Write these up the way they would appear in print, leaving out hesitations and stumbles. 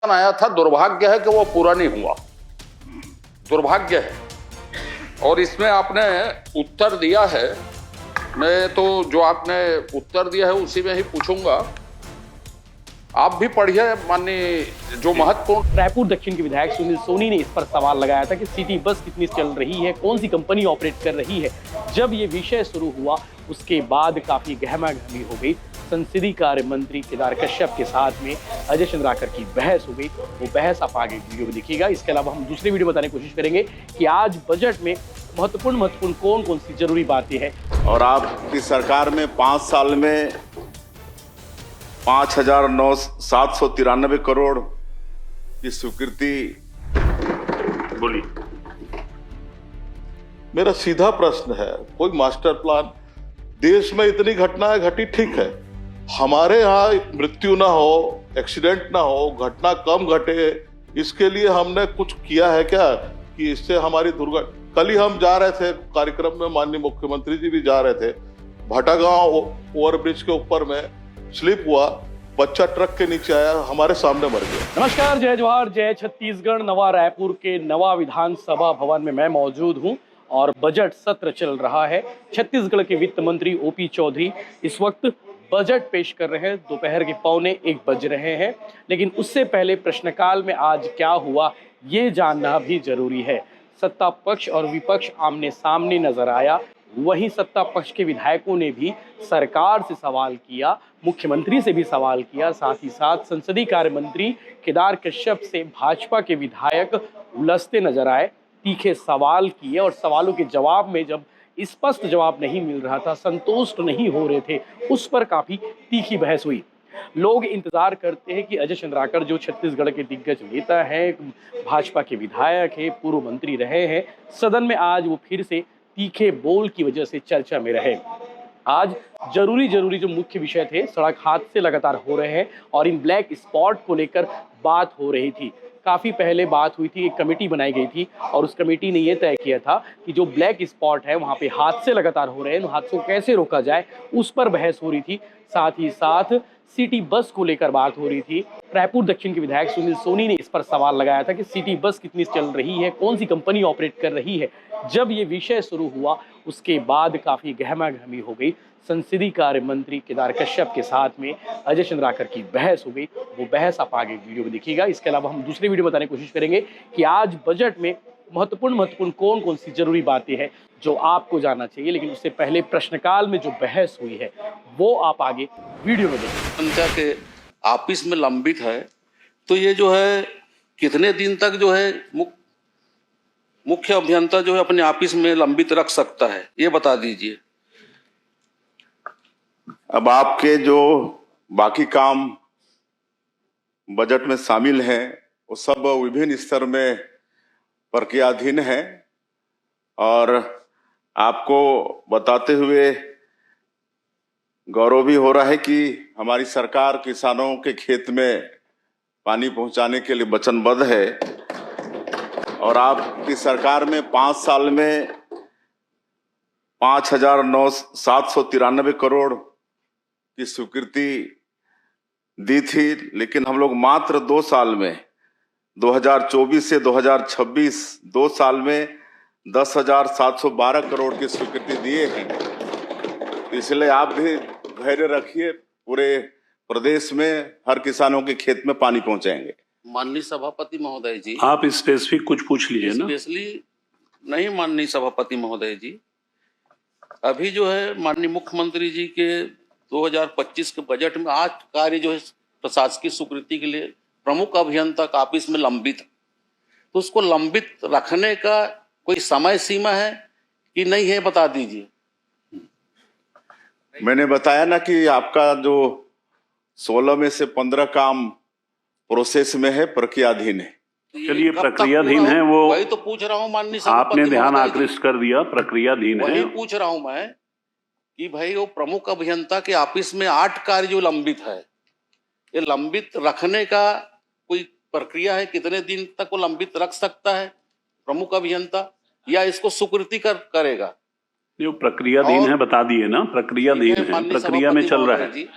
आया था, दुर्भाग्य है कि वो पूरा नहीं हुआ, दुर्भाग्य है। और इसमें आपने उत्तर दिया है, मैं तो जो आपने उत्तर दिया है उसी में ही पूछूंगा। आप भी पढ़िए माननीय, जो महत्वपूर्ण। रायपुर दक्षिण के विधायक सुनील सोनी ने इस पर सवाल लगाया था कि सिटी बस कितनी चल रही है, कौन सी कंपनी ऑपरेट कर रही है। जब ये विषय शुरू हुआ उसके बाद काफी गहमागहमी हो गई। संसदीय कार्य मंत्री केदार कश्यप के साथ में अजय चंद्राकर की बहस हो गई। वो बहस आप आगे वीडियो में देखिएगा। इसके अलावा हम दूसरे वीडियो बताने की कोशिश करेंगे कि आज बजट में महत्वपूर्ण कौन कौन सी जरूरी बातें हैं। और आपकी सरकार में 5 साल में 5,793 करोड़ की स्वीकृति। बोलिए। मेरा सीधा प्रश्न है, कोई मास्टर प्लान? देश में इतनी घटनाएं घटी, ठीक है, हमारे यहाँ मृत्यु ना हो, एक्सीडेंट ना हो, घटना कम घटे, इसके लिए हमने कुछ किया है क्या कि इससे हमारी दुर्घटना। कल ही हम जा रहे थे कार्यक्रम में, माननीय मुख्यमंत्री जी भी जा रहे थे, भाटागांव ओवरब्रिज के ऊपर में स्लिप हुआ, बच्चा ट्रक के नीचे आया, हमारे सामने मर गया। नमस्कार, जय जवाहर, जय छत्तीसगढ़। नवा रायपुर के नवा विधानसभा भवन में मैं मौजूद हूं और बजट सत्र चल रहा है। छत्तीसगढ़ के वित्त मंत्री ओपी चौधरी इस वक्त बजट पेश कर रहे हैं। दोपहर के 12:45 बज रहे हैं, लेकिन उससे पहले प्रश्नकाल में आज क्या हुआ ये जानना भी जरूरी है। सत्ता पक्ष और विपक्ष आमने सामने नजर आया। वहीं सत्ता पक्ष के विधायकों ने भी सरकार से सवाल किया, मुख्यमंत्री से भी सवाल किया, साथ ही साथ संसदीय कार्य मंत्री केदार कश्यप से भाजपा के विधायक उलझते नजर आए, तीखे सवाल किए और सवालों के जवाब में जब स्पष्ट जवाब नहीं मिल रहा था, संतुष्ट नहीं हो रहे थे, उस पर काफी तीखी बहस हुई। लोग इंतजार करते हैं कि अजय चंद्राकर जो छत्तीसगढ़ के दिग्गज नेता हैं, भाजपा के विधायक हैं, पूर्व मंत्री रहे हैं, सदन में आज वो फिर से तीखे बोल की वजह से चर्चा में रहे। आज जरूरी जो मुख्य विषय थे, सड़क हादसे लगातार हो रहे हैं और इन ब्लैक स्पॉट को लेकर बात हो रही थी। काफ़ी पहले बात हुई थी, एक कमेटी बनाई गई थी और उस कमेटी ने यह तय किया था कि जो ब्लैक स्पॉट है वहाँ पे हादसे लगातार हो रहे हैं, उन हादसों को कैसे रोका जाए, उस पर बहस हो रही थी। साथ ही साथ सिटी बस को लेकर बात हो रही थी। रायपुर दक्षिण के विधायक सुनील सोनी ने इस पर सवाल लगाया था कि सिटी बस कितनी चल रही है, कौन सी कंपनी ऑपरेट कर रही है। जब ये विषय शुरू हुआ उसके बाद काफ़ी गहमागहमी हो गई। संसदीय कार्य मंत्री केदार कश्यप के साथ में अजय चंद्राकर की बहस हो गई। वो बहस आप आगे वीडियो में देखिएगा। इसके अलावा हम दूसरे वीडियो बताने की कोशिश करेंगे कि आज बजट में महत्वपूर्ण कौन सी जरूरी बातें हैं जो आपको जानना चाहिए। लेकिन उससे पहले प्रश्नकाल में जो बहस हुई है वो आप आगे वीडियो में देखें। जनता के ऑफिस में लंबित है, तो ये जो है कितने दिन तक जो है मुख्य अभियंता जो है अपने ऑफिस में लंबित रख सकता है, ये बता दीजिए। अब आपके जो बाकी काम बजट में शामिल हैं वो सब विभिन्न स्तर में प्रक्रियाधीन है और आपको बताते हुए गौरव भी हो रहा है कि हमारी सरकार किसानों के खेत में पानी पहुंचाने के लिए वचनबद्ध है। और आपकी सरकार में 5 साल में 5,793 करोड़ की स्वीकृति दी थी, लेकिन हम लोग मात्र 2 साल में 2024 से 2026 2 साल में 10,712 करोड़ की स्वीकृति दिए हैं। इसलिए आप भी धैर्य रखिए, पूरे प्रदेश में हर किसानों के खेत में पानी पहुंचाएंगे। माननीय सभापति महोदय जी, आप स्पेसिफिक कुछ पूछ लीजिए ना। स्पेशली नहीं माननीय सभापति महोदय जी, अभी जो है माननीय मुख्यमंत्री जी के 2025 के बजट में 8 कार्य जो है प्रशासकीय स्वीकृति के लिए प्रमुख अभियंता का ऑफिस में लंबित, तो उसको लंबित रखने का कोई समय सीमा है कि नहीं है, बता दीजिए। मैंने बताया ना कि आपका जो 16 में से 15 काम प्रोसेस में है, प्रक्रियाधीन है। चलिए, प्रक्रियाधीन है वो, वही तो पूछ रहा हूँ माननीय आपने ध्यान आकृष्ट कर दिया, प्रक्रियाधीन है। वही पूछ रहा हूँ मैं कि भाई वो प्रमुख अभियंता के ऑफिस में 8 कार्य जो लंबित है, ये लंबित रखने का कोई प्रक्रिया है? कितने दिन तक वो लंबित रख सकता है प्रमुख अभियंता, या इसको स्वीकृति करेगा? जो प्रक्रियाधीन है बता दिए ना, प्रक्रियाधीन है, प्रक्रिया में चल रहा है।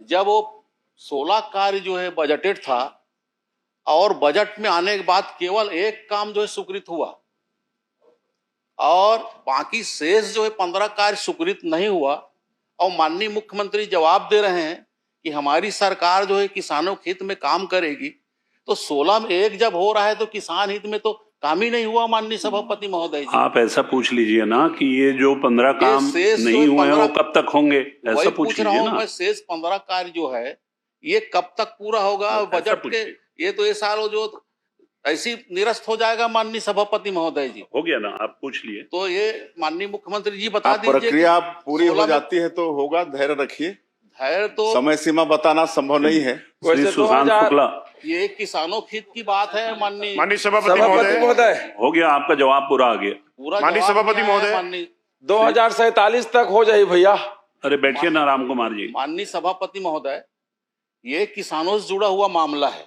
जब वो 16 कार्य जो है बजटेड था और बजट में आने के बाद केवल एक काम जो है स्वीकृत हुआ और बाकी शेष जो है 15 कार्य स्वीकृत नहीं हुआ। और माननीय मुख्यमंत्री जवाब दे रहे हैं कि हमारी सरकार जो है किसानों के हित में काम करेगी। तो 16 में एक जब हो रहा है तो किसान हित में तो काम ही नहीं हुआ माननीय सभापति महोदय जी। आप ऐसा पूछ लीजिए ना कि ये जो 15 काम शेष नहीं जो हुए हैं वो 15 कब तक होंगे, वही ऐसा पूछ पूछ रहा लीजिए हूं ना। मैं, शेष 15 कार्य जो है ये कब तक पूरा होगा? ऐसा बजट के पूछिए। ये तो ये साल जो ऐसी निरस्त हो जाएगा माननीय सभापति महोदय जी। हो गया ना, आप पूछ लिए। तो ये माननीय मुख्यमंत्री जी बता आप दीजिए प्रक्रिया कि पूरी 16 हो में जाती है तो होगा, धैर्य रखिए। धैर्य तो समय सीमा बताना संभव नहीं है। श्री सुशांत शुक्ला, ये किसानों के हित की बात है माननीय माननीय सभापति महोदय, हो गया, आपका जवाब पूरा आ गया। पूरा माननीय जवाब सभापति दिया है महोदय। माननीय 2047 तक हो जाए भैया। अरे बैठिए ना राम कुमार जी। माननीय सभापति महोदय, ये किसानों से जुड़ा हुआ मामला है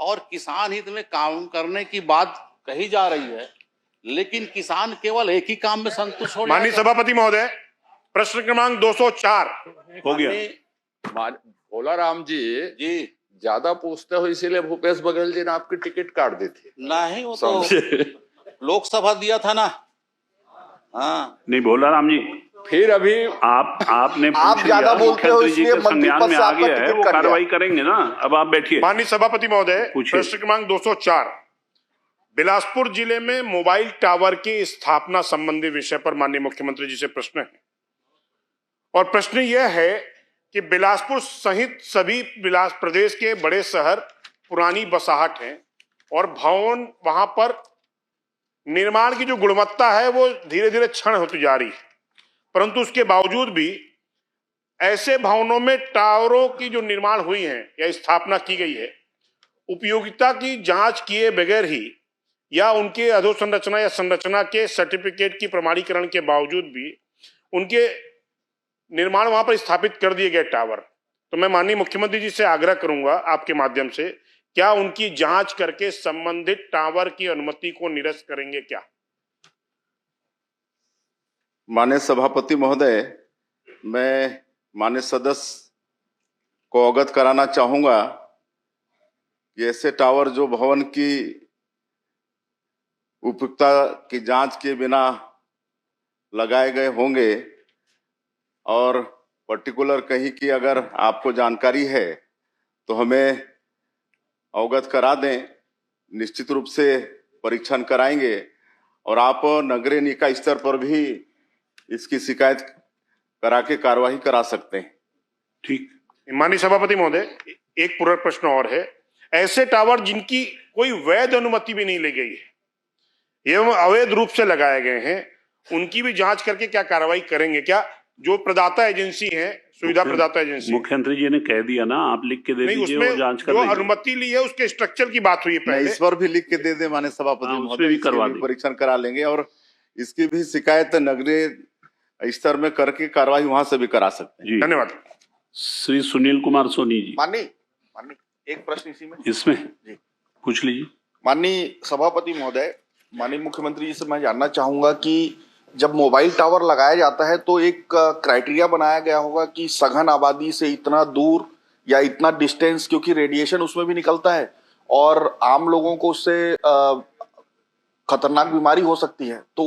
और किसान हित में काम करने की बात कही जा रही है, लेकिन किसान केवल एक ही काम में संतुष्ट हो माननीय जाएगा। सभापति महोदय, प्रश्न क्रमांक 204। हो गया। भोला राम जी जी ज्यादा पूछते हो इसीलिए भूपेश बघेल जी ने आपकी टिकट काट दी थी। नहीं, वो तो लोकसभा दिया था ना। हाँ, नहीं भोला राम जी, फिर अभी आपने आप पूछ ज्यादा लिया, बोलते हो मुख्यमंत्री जी इसलिए के मंत्री संज्ञान पद में से आ आपका गया है, टिकट वो कट गया। कार्रवाई करेंगे ना। अब आप बैठिए। माननीय सभापति महोदय, पूछिए। प्रश्न क्रमांक 204। बिलासपुर जिले में मोबाइल टावर की स्थापना संबंधी विषय पर माननीय मुख्यमंत्री जी से प्रश्न है। और प्रश्न यह है कि बिलासपुर सहित सभी प्रदेश के बड़े शहर पुरानी बसाहट हैं और भवन वहां पर निर्माण की जो गुणवत्ता है वो धीरे धीरे क्षीण होती जा रही है, परंतु उसके बावजूद भी ऐसे भवनों में टावरों की जो निर्माण हुई है या स्थापना की गई है, उपयोगिता की जांच किए बगैर ही या उनके अधोसंरचना या संरचना के सर्टिफिकेट की प्रमाणीकरण के बावजूद भी उनके निर्माण वहां पर स्थापित कर दिए गए टावर। तो मैं माननीय मुख्यमंत्री जी से आग्रह करूंगा आपके माध्यम से, क्या उनकी जांच करके संबंधित टावर की अनुमति को निरस्त करेंगे क्या? माननीय सभापति महोदय, मैं माननीय सदस्य को अवगत कराना चाहूंगा कि ऐसे टावर जो भवन की उपयुक्तता की जांच के बिना लगाए गए होंगे और पर्टिकुलर कहीं की अगर आपको जानकारी है तो हमें अवगत करा दें। निश्चित रूप से परीक्षण कराएंगे और आप नगरीय निकाय स्तर पर भी इसकी शिकायत करा के कार्यवाही करा सकते हैं। ठीक। माननीय सभापति महोदय, एक पूरक प्रश्न और है। ऐसे टावर जिनकी कोई वैध अनुमति भी नहीं ली गई है एवं अवैध रूप से लगाए गए हैं, उनकी भी जांच करके क्या कार्रवाई करेंगे क्या? जो प्रदाता एजेंसी है, सुविधा प्रदाता एजेंसी, मुख्यमंत्री जी ने कह दिया ना, आप लिख के दे नहीं, दीजिए, वो जांच कर जो लेंगे। अनुमति ली है उसके स्ट्रक्चर की बात हुई है मैं पहले। इस पर भी लिख के दे दे माननीय सभापति हाँ, महोदय, उसमें भी इसके करवा भी दें। परीक्षण करा लेंगे और इसकी भी शिकायत नगरीय स्तर में करके कार्रवाई वहां से भी करा सकते हैं। जी धन्यवाद। श्री सुनील कुमार सोनी जी, माननीय एक प्रश्न इसी में इसमें जी। पूछ लीजिए। माननीय सभापति महोदय, माननीय मुख्यमंत्री जी से मैं जानना चाहूंगा कि जब मोबाइल टावर लगाया जाता है तो एक क्राइटेरिया बनाया गया होगा कि सघन आबादी से इतना दूर या इतना डिस्टेंस, क्योंकि रेडिएशन उसमें भी निकलता है और आम लोगों को उससे खतरनाक बीमारी हो सकती है, तो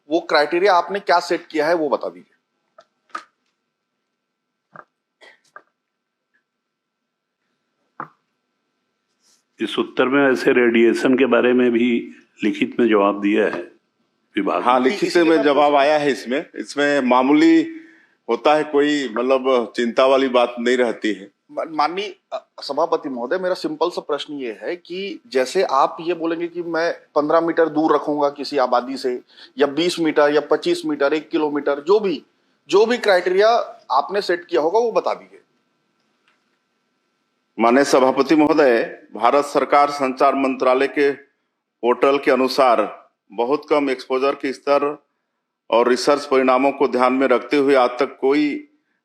वो क्राइटेरिया आपने क्या सेट किया है वो बता दीजिए। इस उत्तर में ऐसे रेडिएशन के बारे में भी लिखित में जवाब दिया है विभाग। हाँ, लिखित में जवाब आया है। इसमें मामूली होता है, कोई मतलब चिंता वाली बात नहीं रहती है। माननीय सभापति महोदय, मेरा सिंपल सा प्रश्न ये है कि जैसे आप ये बोलेंगे कि मैं 15 मीटर दूर रखूंगा किसी आबादी से, या 20 मीटर या 25 मीटर, 1 किलोमीटर, जो भी क्राइटेरिया आपने सेट किया होगा वो बता दीजिए। माननीय सभापति महोदय, भारत सरकार संचार मंत्रालय के पोर्टल के अनुसार बहुत कम एक्सपोजर के स्तर और रिसर्च परिणामों को ध्यान में रखते हुए आज तक कोई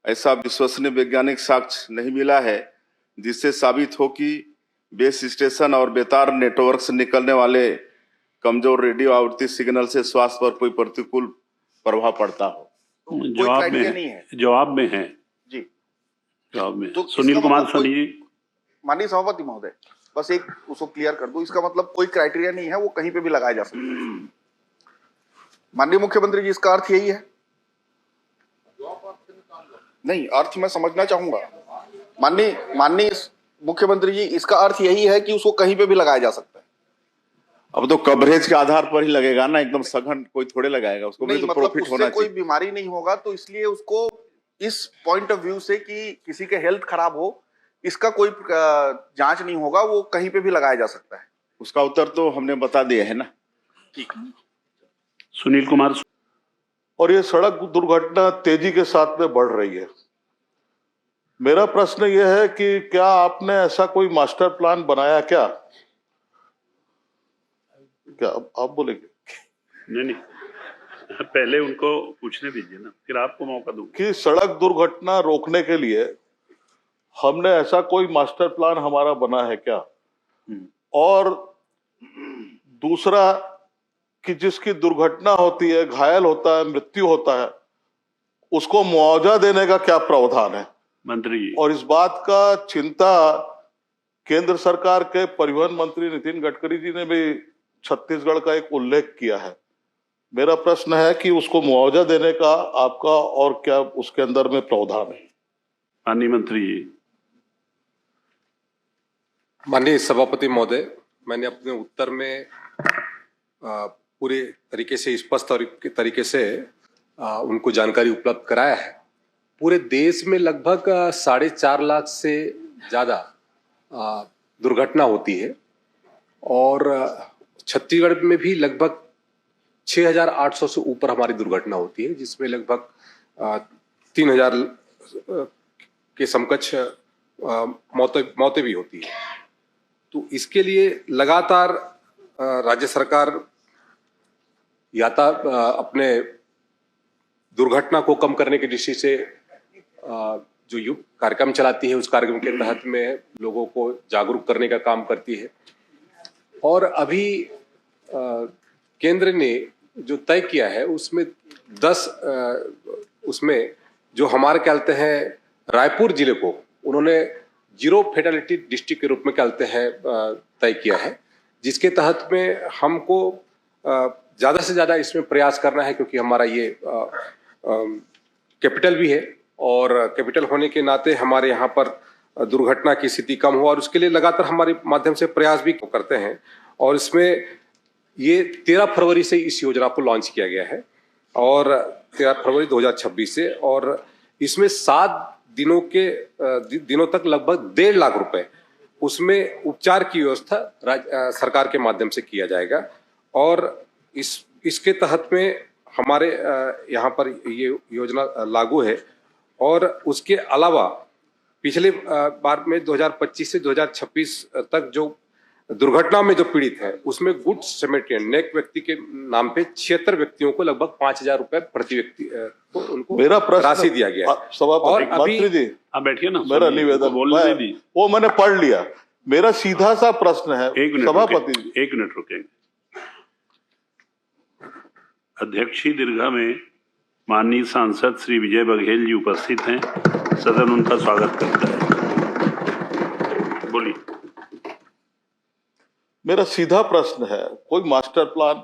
ऐसा विश्वसनीय वैज्ञानिक साक्ष्य नहीं मिला है जिससे साबित हो कि बेस स्टेशन और बेतार नेटवर्क से निकलने वाले कमजोर रेडियो आवृत्ति सिग्नल से स्वास्थ्य पर कोई प्रतिकूल प्रभाव पड़ता हो। जवाब में क्राइटेरिया नहीं है जवाब में है जी। जवाब में तो सुनील इसका कुमार मतलब सोनी जी। माननीय सभापति महोदय, बस एक उसको क्लियर कर दो। इसका मतलब कोई क्राइटेरिया नहीं है, वो कहीं पे भी लगाया जा सकता है। माननीय मुख्यमंत्री जी, इसका अर्थ यही है? नहीं, अर्थ मैं समझना चाहूंगा। माननीय मुख्यमंत्री जी, इसका अर्थ यही है कि उसको कहीं पे भी लगाया जा सकता है? अब तो कवरेज के आधार पर ही लगेगा ना, एकदम सघन कोई थोड़े लगाएगा, उसको भी नहीं, तो मतलब प्रॉफिट होना उससे कोई चाहिए। बीमारी नहीं होगा, तो इसलिए उसको इस पॉइंट ऑफ व्यू से कि किसी के हेल्थ खराब हो, इसका कोई जांच नहीं होगा, वो कहीं पे भी लगाया जा सकता है। उसका उत्तर तो हमने बता दिया है ना। ठीक। सुनील कुमार। और ये सड़क दुर्घटना तेजी के साथ में बढ़ रही है। मेरा प्रश्न यह है कि क्या आपने ऐसा कोई मास्टर प्लान बनाया क्या? क्या आप बोलेंगे? नहीं, पहले उनको पूछने दीजिए ना, फिर आपको मौका दूंगा। कि सड़क दुर्घटना रोकने के लिए हमने ऐसा कोई मास्टर प्लान हमारा बना है क्या? और दूसरा कि जिसकी दुर्घटना होती है, घायल होता है, मृत्यु होता है, उसको मुआवजा देने का क्या प्रावधान है? मंत्री जी, और इस बात का चिंता केंद्र सरकार के परिवहन मंत्री नितिन गडकरी जी ने भी छत्तीसगढ़ का एक उल्लेख किया है। मेरा प्रश्न है कि उसको मुआवजा देने का आपका और क्या उसके अंदर में प्रावधान है? माननीय मंत्री जी। माननीय सभापति महोदय, मैंने अपने उत्तर में पूरे तरीके से स्पष्ट तरीके से उनको जानकारी उपलब्ध कराया है। पूरे देश में लगभग 4.5 लाख से ज़्यादा दुर्घटना होती है और छत्तीसगढ़ में भी लगभग 6,800 से ऊपर हमारी दुर्घटना होती है, जिसमें लगभग 3,000 के समकक्ष मौतें भी होती है। तो इसके लिए लगातार राज्य सरकार अपने दुर्घटना को कम करने की दृष्टि से जो कार्यक्रम चलाती है, उस कार्यक्रम के तहत में लोगों को जागरूक करने का काम करती है। और अभी केंद्र ने जो तय किया है उसमें जो हमारे कहते हैं रायपुर जिले को उन्होंने 0 फेटालिटी डिस्ट्रिक्ट के रूप में कहते हैं तय किया है, जिसके तहत में हमको ज़्यादा से ज़्यादा इसमें प्रयास करना है, क्योंकि हमारा ये कैपिटल भी है और कैपिटल होने के नाते हमारे यहाँ पर दुर्घटना की स्थिति कम हो, और उसके लिए लगातार हमारे माध्यम से प्रयास भी करते हैं। और इसमें ये 13 फरवरी से इस योजना को लॉन्च किया गया है और 13 फरवरी 2026 से, और इसमें 7 दिनों तक लगभग 1.5 लाख रुपए उसमें उपचार की व्यवस्था सरकार के माध्यम से किया जाएगा। और इसके तहत में हमारे यहाँ पर ये योजना लागू है। और उसके अलावा पिछले बार में 2025 से 2026 तक जो दुर्घटना में जो पीड़ित है, उसमें गुड समेटियन नेक व्यक्ति के नाम पे 76 व्यक्तियों को लगभग 5,000 रुपए प्रति व्यक्ति को उनको मेरा राशि दिया गया है। सभापति मंत्री जी, आप बैठिए ना, मेरा निवेदन वो मैंने पढ़ लिया। मेरा सीधा सा प्रश्न है सभापति जी। 1 मिनट रुकेंगे। अध्यक्षीय दीर्घा में माननीय सांसद श्री विजय बघेल जी उपस्थित हैं, सदन उनका स्वागत करता है। बोलिए। मेरा सीधा प्रश्न है, कोई मास्टर प्लान,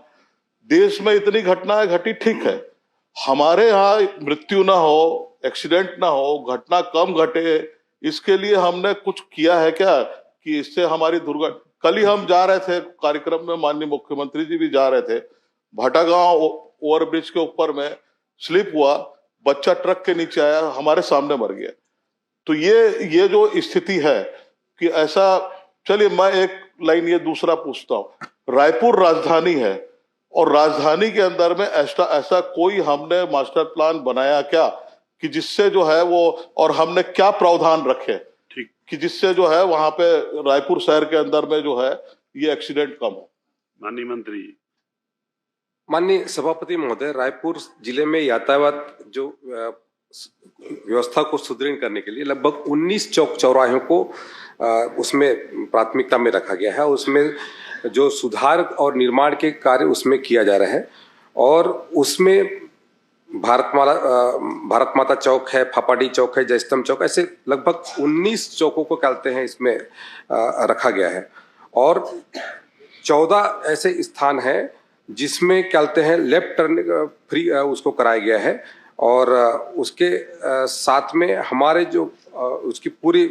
देश में इतनी घटनाएं घटी, ठीक है, हमारे यहाँ मृत्यु ना हो, एक्सीडेंट ना हो, घटना कम घटे, इसके लिए हमने कुछ किया है क्या कि इससे हमारी दुर्घटना? कल ही हम जा रहे थे कार्यक्रम में, माननीय मुख्यमंत्री जी भी जा रहे थे, भाटागांव ओवरब्रिज के ऊपर में स्लिप हुआ, बच्चा ट्रक के नीचे आया, हमारे सामने मर गया। तो ये जो स्थिति है कि ऐसा, चलिए मैं एक लाइन ये दूसरा पूछता हूँ, रायपुर राजधानी है और राजधानी के अंदर में ऐसा कोई हमने मास्टर प्लान बनाया क्या कि जिससे जो है वो, और हमने क्या प्रावधान रखे कि जिससे जो है वहां पे रायपुर शहर के अंदर में जो है ये एक्सीडेंट कम हो? माननीय मंत्री। माननीय सभापति महोदय, रायपुर जिले में यातायात जो व्यवस्था को सुदृढ़ करने के लिए लगभग 19 चौक चौराहों को उसमें प्राथमिकता में रखा गया है। उसमें जो सुधार और निर्माण के कार्य उसमें किया जा रहा है, और उसमें भारत माता चौक है, फापाडी चौक है, जयस्तंभ चौक, ऐसे लगभग 19 चौकों को कहते हैं इसमें रखा गया है। और 14 ऐसे स्थान हैं जिसमें क्या कहते हैं लेफ्ट टर्न फ्री उसको कराया गया है। और उसके साथ में हमारे जो उसकी पूरी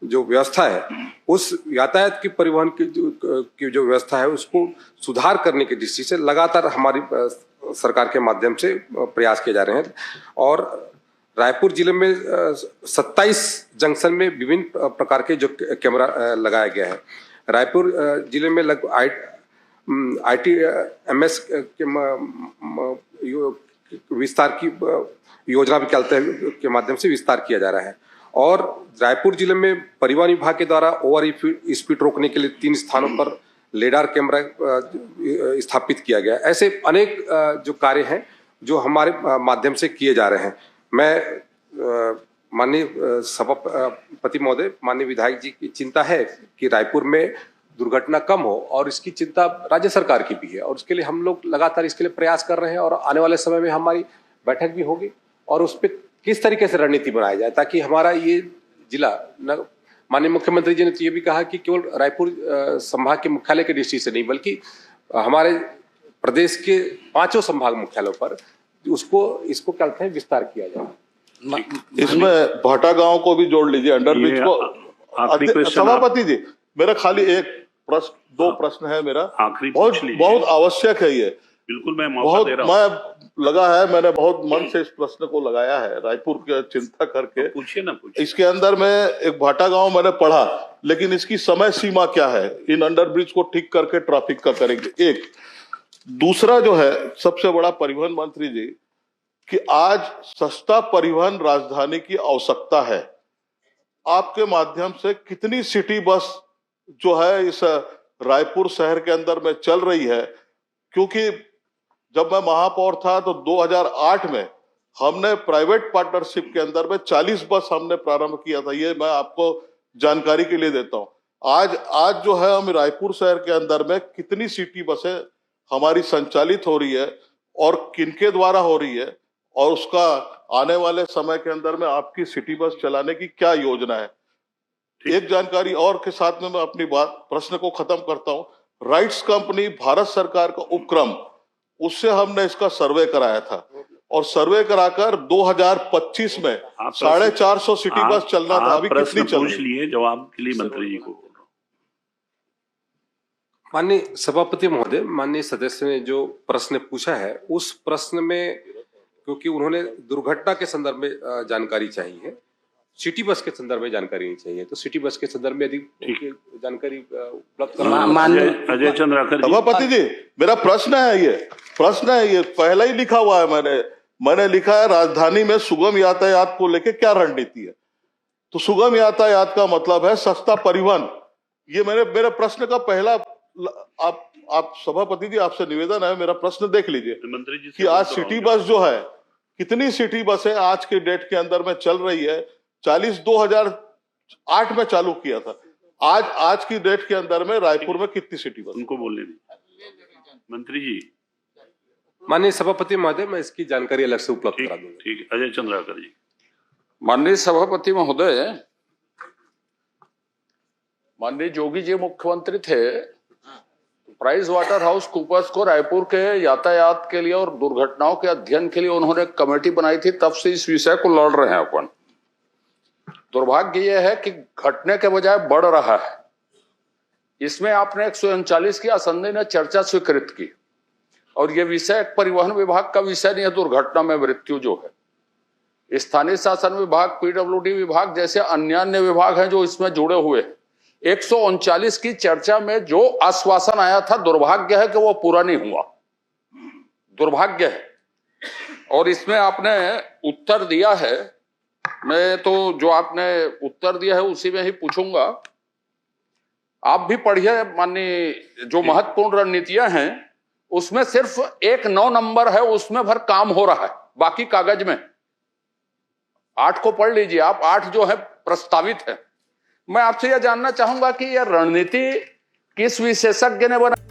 जो व्यवस्था है, उस यातायात की परिवहन की जो व्यवस्था है उसको सुधार करने की दृष्टि से लगातार हमारी सरकार के माध्यम से प्रयास किए जा रहे हैं। और रायपुर जिले में 27 जंक्शन में विभिन्न प्रकार के जो कैमरा लगाया गया है। रायपुर जिले में ITMS के विस्तार की योजना भी चलते हैं के माध्यम से विस्तार किया जा रहा है। और रायपुर जिले में परिवहन विभाग के द्वारा ओवर स्पीड रोकने के लिए 3 स्थानों पर लेडार कैमरा स्थापित किया गया। ऐसे अनेक जो कार्य हैं जो हमारे माध्यम से किए जा रहे हैं। मैं माननीय सभापति महोदय, माननीय विधायक जी की चिंता है कि रायपुर में दुर्घटना कम हो, और इसकी चिंता राज्य सरकार की भी है, और उसके लिए हम लोग लगातार इसके लिए प्रयास कर रहे हैं। और आने वाले समय में हमारी बैठक भी होगी और उस पर किस तरीके से रणनीति बनाया जाए ताकि हमारा ये जिला, माननीय मुख्यमंत्री जी ने तो ये भी कहा कि केवल रायपुर संभाग के मुख्यालय के दृष्टि से नहीं बल्कि हमारे प्रदेश के 5 संभाग मुख्यालयों पर इसको क्या कहते हैं विस्तार किया जाए। इसमें भाटा गांव को भी जोड़ लीजिए, अंडरब्रिज को। सभापति जी, मेरा खाली एक प्रश्न, 2 प्रश्न है मेरा, बहुत आवश्यक है ये। बिल्कुल, मैं मौका दे रहा हूं। मैं लगा है, मैंने बहुत मन से इस प्रश्न को लगाया है रायपुर की चिंता करके। तो पूछिए ना, पूछिए। इसके अंदर में एक भाटा गांव मैंने पढ़ा, लेकिन इसकी समय सीमा क्या है? इन अंडरब्रिज को ठीक करके ट्रैफिक का करेंगे। एक दूसरा जो है सबसे बड़ा, परिवहन मंत्री जी, कि आज सस्ता परिवहन राजधानी की आवश्यकता है। आपके माध्यम से कितनी सिटी बस जो है इस रायपुर शहर के अंदर में चल रही है? क्योंकि जब मैं महापौर था तो 2008 में हमने प्राइवेट पार्टनरशिप के अंदर में 40 बस हमने प्रारंभ किया था। ये मैं आपको जानकारी के लिए देता हूं। आज जो है हम रायपुर शहर के अंदर में कितनी सिटी बसें हमारी संचालित हो रही है और किनके द्वारा हो रही है, और उसका आने वाले समय के अंदर में आपकी सिटी बस चलाने की क्या योजना है? एक जानकारी और के साथ में मैं अपनी प्रश्न को खत्म करता हूं। राइट्स कंपनी भारत सरकार का उपक्रम, उससे हमने इसका सर्वे कराया था, और सर्वे कराकर 2025 में 450 सिटी बस चलना था। अभी कितनी चल रही है? जवाब के लिए मंत्री जी को। माननीय सभापति महोदय, माननीय सदस्य ने जो प्रश्न पूछा है, उस प्रश्न में क्योंकि उन्होंने दुर्घटना के संदर्भ में जानकारी चाहिए है, सिटी बस के संदर्भ में जानकारी नहीं चाहिए, तो सिटी बस के संदर्भ में यदि जानकारी उपलब्ध करना। अजय चंद्राकर सभापति जी, मेरा प्रश्न है ये पहले ही लिखा हुआ है। मैंने लिखा है राजधानी में सुगम यातायात को लेकर क्या रणनीति है। तो सुगम यातायात का मतलब है सस्ता परिवहन। ये मेरे प्रश्न का पहला, आप सभापति जी, आपसे निवेदन है, मेरा प्रश्न देख लीजिए मंत्री जी कि आज सिटी बस जो है, कितनी सिटी बसें आज के डेट के अंदर में चल रही है? 40 2008 में चालू किया था। आज की डेट के अंदर में रायपुर में कितनी सिटी बस? उनको बोलने दीजिए मंत्री जी। माननीय सभापति महोदय, मैं इसकी जानकारी अलग से उपलब्ध करा दूंगा। ठीक, अजय चंद्राकर जी। माननीय सभापति महोदय, माननीय जोगी जी मुख्यमंत्री थे, प्राइस वाटर हाउस कूपर्स को रायपुर के यातायात के लिए और दुर्घटनाओं के अध्ययन के लिए उन्होंने कमेटी बनाई थी। तब से इस विषय को लड़ रहे हैं अपन। दुर्भाग्य यह है कि घटने के बजाय बढ़ रहा है। इसमें आपने 139 की असंदेह चर्चा स्वीकृत की, और यह विषय परिवहन विभाग का विषय नहीं है। दुर्घटना में मृत्यु जो है, स्थानीय शासन विभाग, PWD विभाग जैसे अन्य विभाग हैं जो इसमें जुड़े हुए हैं। 139 की चर्चा में जो आश्वासन आया था, दुर्भाग्य है कि वो पूरा नहीं हुआ, दुर्भाग्य है। और इसमें आपने उत्तर दिया है, मैं तो जो आपने उत्तर दिया है उसी में ही पूछूंगा। आप भी पढ़िए, माननीय जो महत्वपूर्ण रणनीतियां हैं उसमें सिर्फ एक 9 नंबर है, उसमें भर काम हो रहा है, बाकी कागज में। 8 को पढ़ लीजिए आप, 8 जो है प्रस्तावित है। मैं आपसे यह जानना चाहूंगा कि यह रणनीति किस विशेषज्ञ ने बनाई?